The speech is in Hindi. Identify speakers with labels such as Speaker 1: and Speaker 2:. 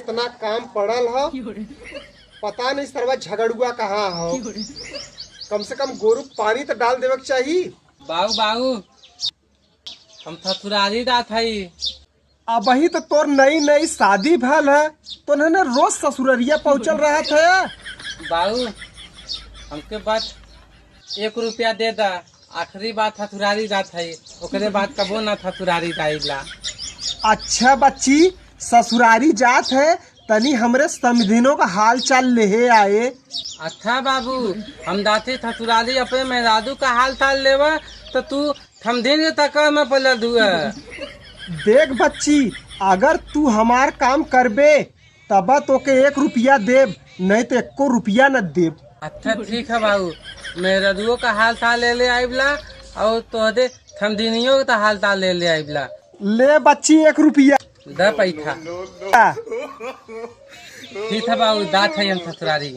Speaker 1: इतना काम पड़ल हो, पता नहीं सरवा झगड़ुआ कहाँ हो। कम से कम गोरु पानी तो डाल देवे चाहिए।
Speaker 2: बाबू बाबू हम ससुराली जात हई।
Speaker 1: अब ही तो तोर नई नई शादी भल है, तो न रोज ससुररिया पहुँचल रहा था।
Speaker 2: बाबू हमके बस 1 रुपया दे दा, आखिरी बात ससुराली जात हई, ओकरे बाद कबो ना ससुराली जाइला।
Speaker 1: अच्छा बच्ची, ससुरारी जात है, तनी हमरे समधिनों का हाल चाल ले आए।
Speaker 2: अच्छा बाबू, हम दाते ससुराली अपने मेहरादू का हाल चाल लेवा, तो तू समझेंगे तक में पलट दुआ।
Speaker 1: देख बच्ची, अगर तू हमार काम करबे तब तो के 1 रुपया देब, नहीं तो 1 रुपया न देब।
Speaker 2: अच्छा ठीक है बाबू, मेहरादुओ का हाल चाल ले आइबला और तोहदे समझिनियों का हाल चाल ले आइबला।
Speaker 1: ले बच्ची 1 रुपया
Speaker 2: द पैसा। ठीक है बाबू, दात है हम ससुरारी।